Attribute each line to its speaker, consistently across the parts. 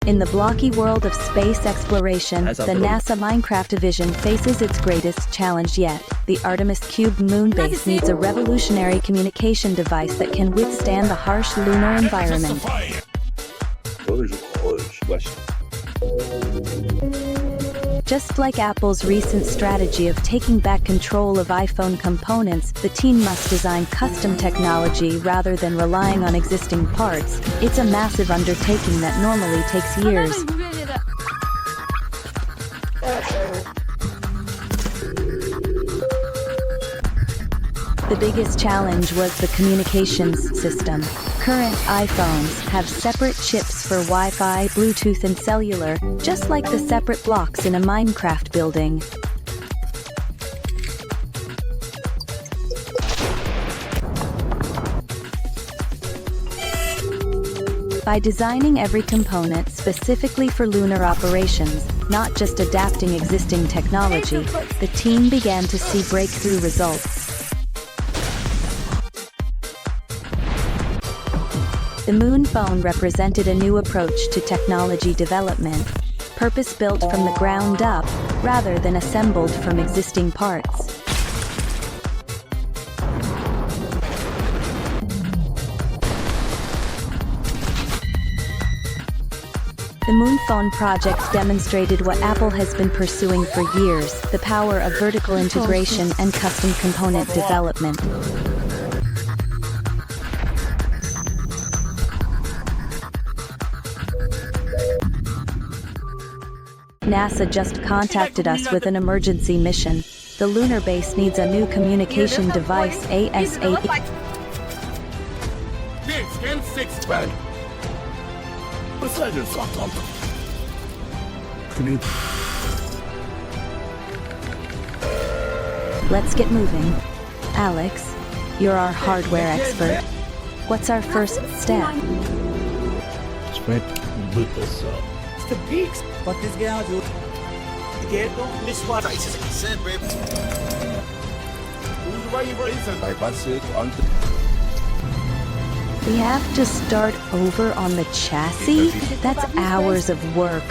Speaker 1: In the blocky world of space exploration, the NASA Minecraft division faces its greatest challenge yet. The Artemis Cube moon base needs a revolutionary communication device that can withstand the harsh lunar environment. Just like Apple's recent strategy of taking back control of iPhone components, the team must design custom technology rather than relying on existing parts. It's a massive undertaking that normally takes years. The biggest challenge was the communications system. Current iPhones have separate chips for Wi-Fi, Bluetooth, and cellular, just like the separate blocks in a Minecraft building. By designing every component specifically for lunar operations, not just adapting existing technology, the team began to see breakthrough results. The MoonPhone represented a new approach to technology development, purpose-built from the ground up rather than assembled from existing parts. The MoonPhone project demonstrated what Apple has been pursuing for years: the power of vertical integration and custom component development. NASA just contacted us with an emergency mission. The lunar base needs a new communication device ASAP. Let's get moving. Alex, you're our hardware expert. What's our first step?
Speaker 2: Spread boot this up.
Speaker 3: The peaks. But this guy do. Get this one.
Speaker 1: We have to start over on the chassis? That's hours of work.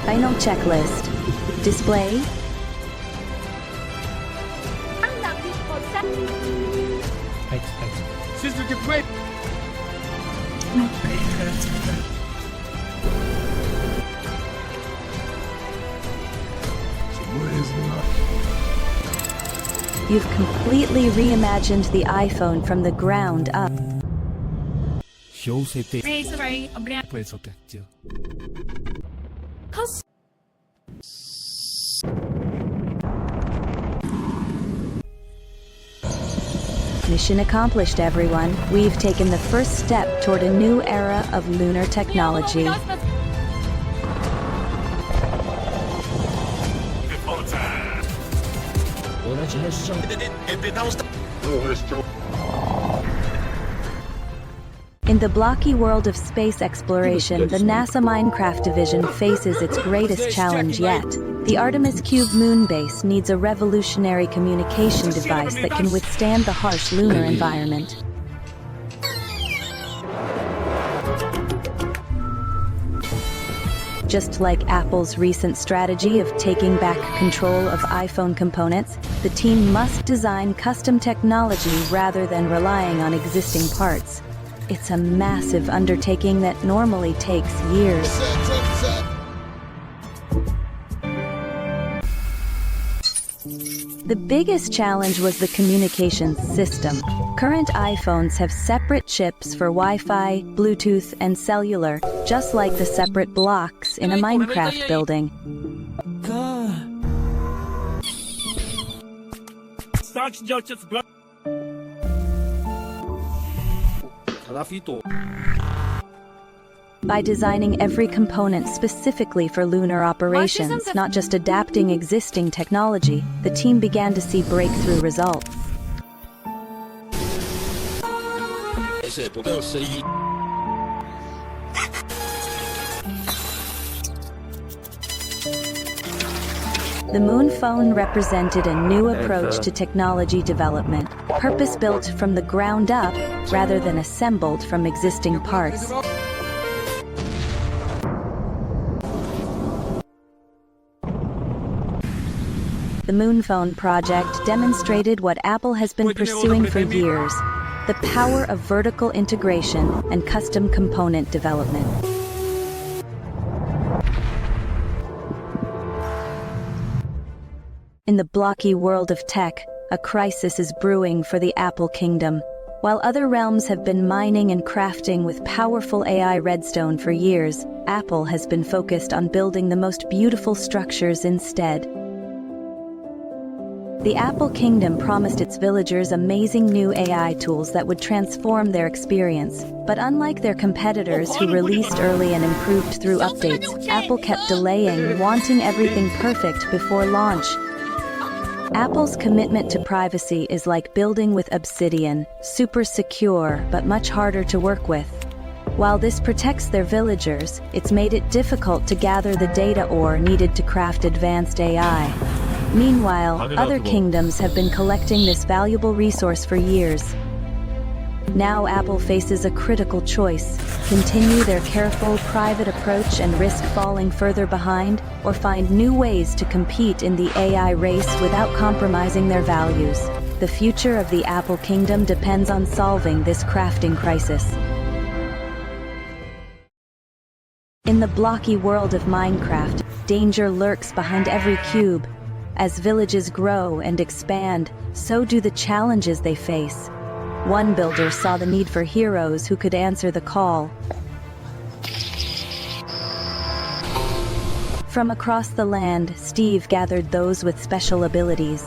Speaker 1: Final checklist. Display. You've completely reimagined the iPhone from the ground up. Mission accomplished, everyone. We've taken the first step toward a new era of lunar technology. In the blocky world of space exploration, the NASA Minecraft division faces its greatest challenge yet. The Artemis Cube moon base needs a revolutionary communication device that can withstand the harsh lunar environment. Just like Apple's recent strategy of taking back control of iPhone components, the team must design custom technology rather than relying on existing parts. It's a massive undertaking that normally takes years. The biggest challenge was the communications system. Current iPhones have separate chips for Wi-Fi, Bluetooth, and cellular, just like the separate blocks in a Minecraft building. By designing every component specifically for lunar operations, not just adapting existing technology, the team began to see breakthrough results. The MoonPhone represented a new approach to technology development, purpose-built from the ground up rather than assembled from existing parts. The MoonPhone project demonstrated what Apple has been pursuing for years: the power of vertical integration and custom component development. In the blocky world of tech, a crisis is brewing for the Apple Kingdom. While other realms have been mining and crafting with powerful AI redstone for years, Apple has been focused on building the most beautiful structures instead. The Apple Kingdom promised its villagers amazing new AI tools that would transform their experience. But unlike their competitors who released early and improved through updates, Apple kept delaying, wanting everything perfect before launch. Apple's commitment to privacy is like building with obsidian, super secure but much harder to work with. While this protects their villagers, it's made it difficult to gather the data ore needed to craft advanced AI. Meanwhile, other kingdoms have been collecting this valuable resource for years. Now Apple faces a critical choice: continue their careful, private approach and risk falling further behind, or find new ways to compete in the AI race without compromising their values. The future of the Apple Kingdom depends on solving this crafting crisis. In the blocky world of Minecraft, danger lurks behind every cube. As villages grow and expand, so do the challenges they face. One builder saw the need for heroes who could answer the call. From across the land, Steve gathered those with special abilities.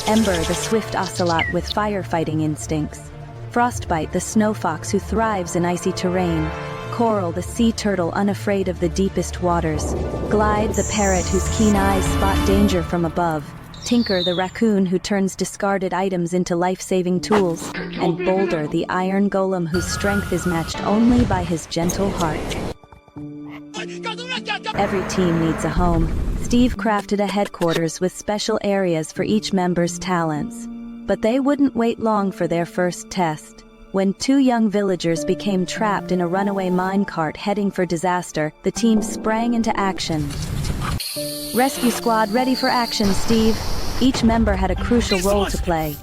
Speaker 1: Ember, the swift ocelot with firefighting instincts. Frostbite, the snow fox who thrives in icy terrain. Coral, the sea turtle unafraid of the deepest waters. Glide, the parrot whose keen eyes spot danger from above. Tinker, the raccoon who turns discarded items into life-saving tools. And Boulder, the iron golem whose strength is matched only by his gentle heart. Every team needs a home. Steve crafted a headquarters with special areas for each member's talents. But they wouldn't wait long for their first test. When two young villagers became trapped in a runaway minecart heading for disaster, the team sprang into action. Rescue squad ready for action, Steve. Each member had a crucial role to play.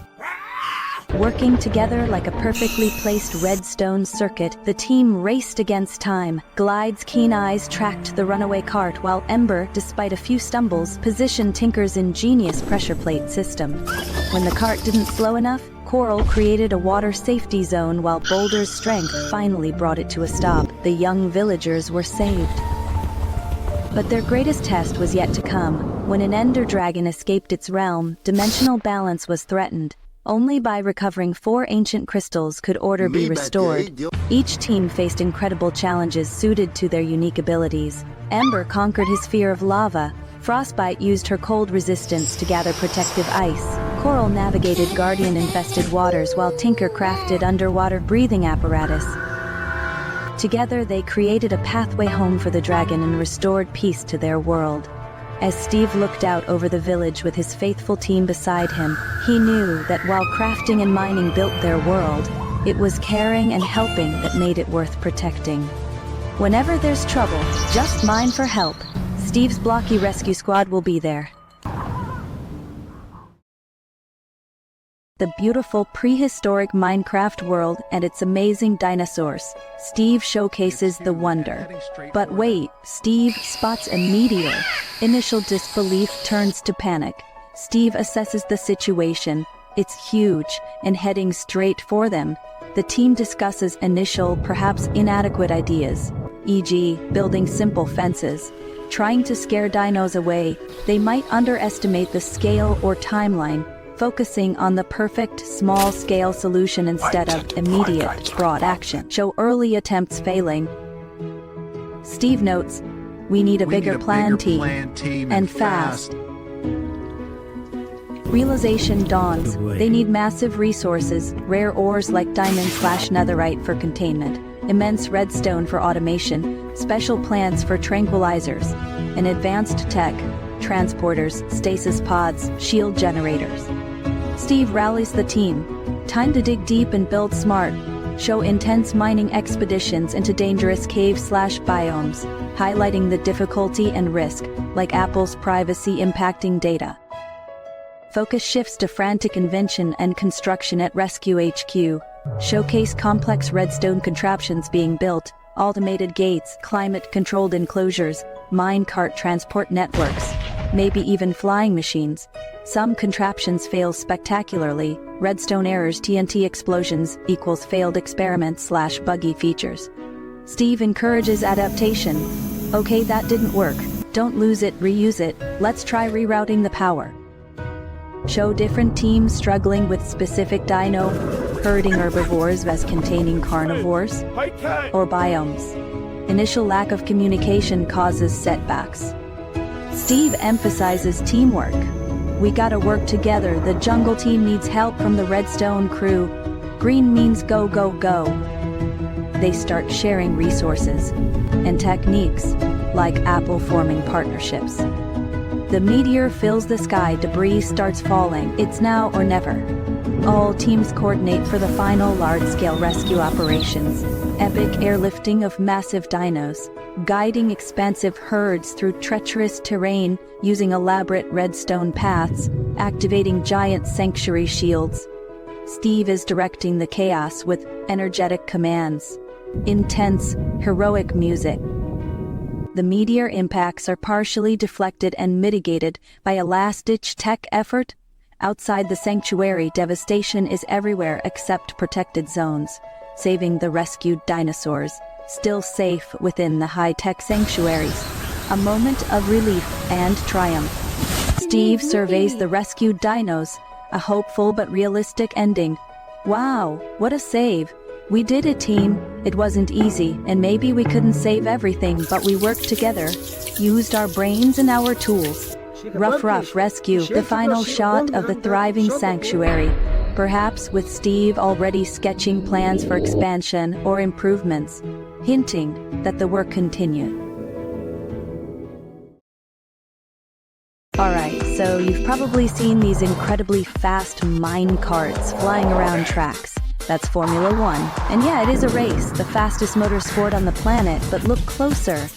Speaker 1: Working together like a perfectly placed redstone circuit, the team raced against time. Glide's keen eyes tracked the runaway cart, while Ember, despite a few stumbles, positioned Tinker's ingenious pressure plate system. When the cart didn't slow enough, Coral created a water safety zone, while Boulder's strength finally brought it to a stop. The young villagers were saved. But their greatest test was yet to come. When an ender dragon escaped its realm, dimensional balance was threatened. Only by recovering 4 ancient crystals could order be restored. Each team faced incredible challenges suited to their unique abilities. Ember conquered his fear of lava. Frostbite used her cold resistance to gather protective ice. Coral navigated guardian-infested waters, while Tinker crafted underwater breathing apparatus. Together they created a pathway home for the dragon and restored peace to their world. As Steve looked out over the village with his faithful team beside him, he knew that while crafting and mining built their world, it was caring and helping that made it worth protecting. Whenever there's trouble, just mine for help. Steve's blocky rescue squad will be there. The beautiful prehistoric Minecraft world and its amazing dinosaurs. Steve showcases the wonder. But wait, Steve spots a meteor. Initial disbelief turns to panic. Steve assesses the situation. It's huge and heading straight for them. The team discusses initial, perhaps inadequate ideas, e.g., building simple fences. Trying to scare dinos away, they might underestimate the scale or timeline, focusing on the perfect small-scale solution instead of immediate, broad action. Show early attempts failing. Steve notes, we need a bigger plan team, and fast. Realization dawns. They need massive resources, rare ores like diamond/netherite for containment, immense redstone for automation, special plants for tranquilizers, and advanced tech. transporters, stasis pods, shield generators. Steve rallies the team. Time to dig deep and build smart. Show intense mining expeditions into dangerous cave/biomes, highlighting the difficulty and risk, like Apple's privacy impacting data. Focus shifts to frantic invention and construction at Rescue HQ. Showcase complex redstone contraptions being built, automated gates, climate-controlled enclosures, minecart transport networks, maybe even flying machines. Some contraptions fail spectacularly. Redstone errors, TNT explosions equals failed experiments/buggy features. Steve encourages adaptation. Okay, that didn't work. Don't lose it, reuse it. Let's try rerouting the power. Show different teams struggling with specific dino, herding herbivores vs containing carnivores, or biomes. Initial lack of communication causes setbacks. Steve emphasizes teamwork. We gotta work together. The jungle team needs help from the redstone crew. Green means go, go, go. They start sharing resources and techniques, like Apple forming partnerships. The meteor fills the sky, debris starts falling. It's now or never. All teams coordinate for the final large-scale rescue operations. Epic airlifting of massive dinos, guiding expansive herds through treacherous terrain using elaborate redstone paths, activating giant sanctuary shields. Steve is directing the chaos with energetic commands. Intense, heroic music. The meteor impacts are partially deflected and mitigated by a last-ditch tech effort. Outside the sanctuary, devastation is everywhere except protected zones, saving the rescued dinosaurs, still safe within the high-tech sanctuaries. A moment of relief and triumph. Steve surveys the rescued dinos, a hopeful but realistic ending. Wow, what a save! We did it, team. It wasn't easy, and maybe we couldn't save everything, but we worked together, used our brains and our tools. Rough rescue, the final shot of the thriving sanctuary, perhaps with Steve already sketching plans for expansion or improvements, hinting that the work continued. Alright, so you've probably seen these incredibly fast mine carts flying around tracks. That's Formula One. And yeah, it is a race, the fastest motorsport on the planet, but look closer.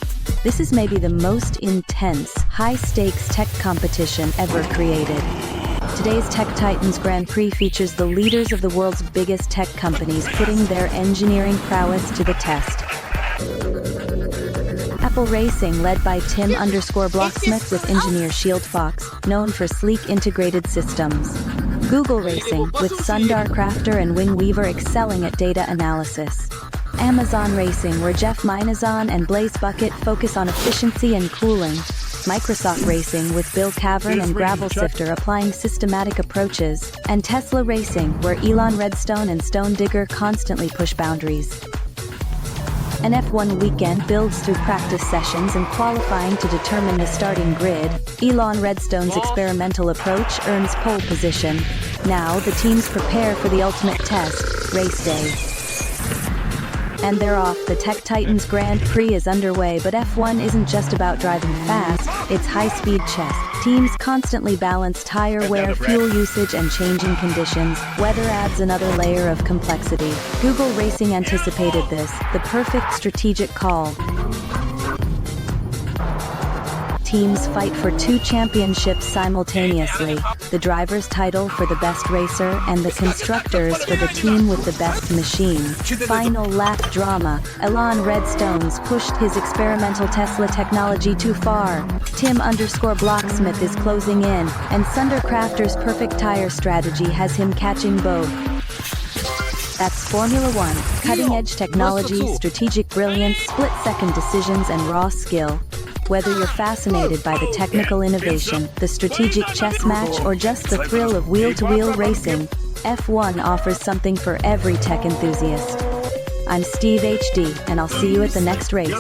Speaker 1: This is maybe the most intense, high-stakes tech competition ever created. Today's Tech Titans Grand Prix features the leaders of the world's biggest tech companies putting their engineering prowess to the test. Apple Racing, led by Tim_Blocksmith with engineer Shield Fox, known for sleek integrated systems. Google Racing, with Sundar Crafter and Wing Weaver excelling at data analysis. Amazon Racing, where Jeff Minazon and Blaze Bucket focus on efficiency and cooling. Microsoft Racing, with Bill Cavern and Gravel Sifter applying systematic approaches. And Tesla Racing, where Elon Redstone and Stone Digger constantly push boundaries. An F1 weekend builds through practice sessions and qualifying to determine the starting grid. Elon Redstone's experimental approach earns pole position. Now the teams prepare for the ultimate test, race day. And they're off. The Tech Titans Grand Prix is underway, but F1 isn't just about driving fast, it's high-speed chess. Teams constantly balance tire wear, fuel usage, and changing conditions. Weather adds another layer of complexity. Google Racing anticipated this, the perfect strategic call. Teams fight for 2 championships simultaneously, the driver's title for the best racer and the constructors for the team with the best machine. Final lap drama. Elon Redstone's pushed his experimental Tesla technology too far. Tim_Blocksmith is closing in, and Sundar Crafter's perfect tire strategy has him catching both. That's Formula One, cutting-edge technology, strategic brilliance, split-second decisions, and raw skill. Whether you're fascinated by the technical innovation, the strategic chess match, or just the thrill of wheel-to-wheel racing, F1 offers something for every tech enthusiast. I'm Steve HD, and I'll see you at the next race.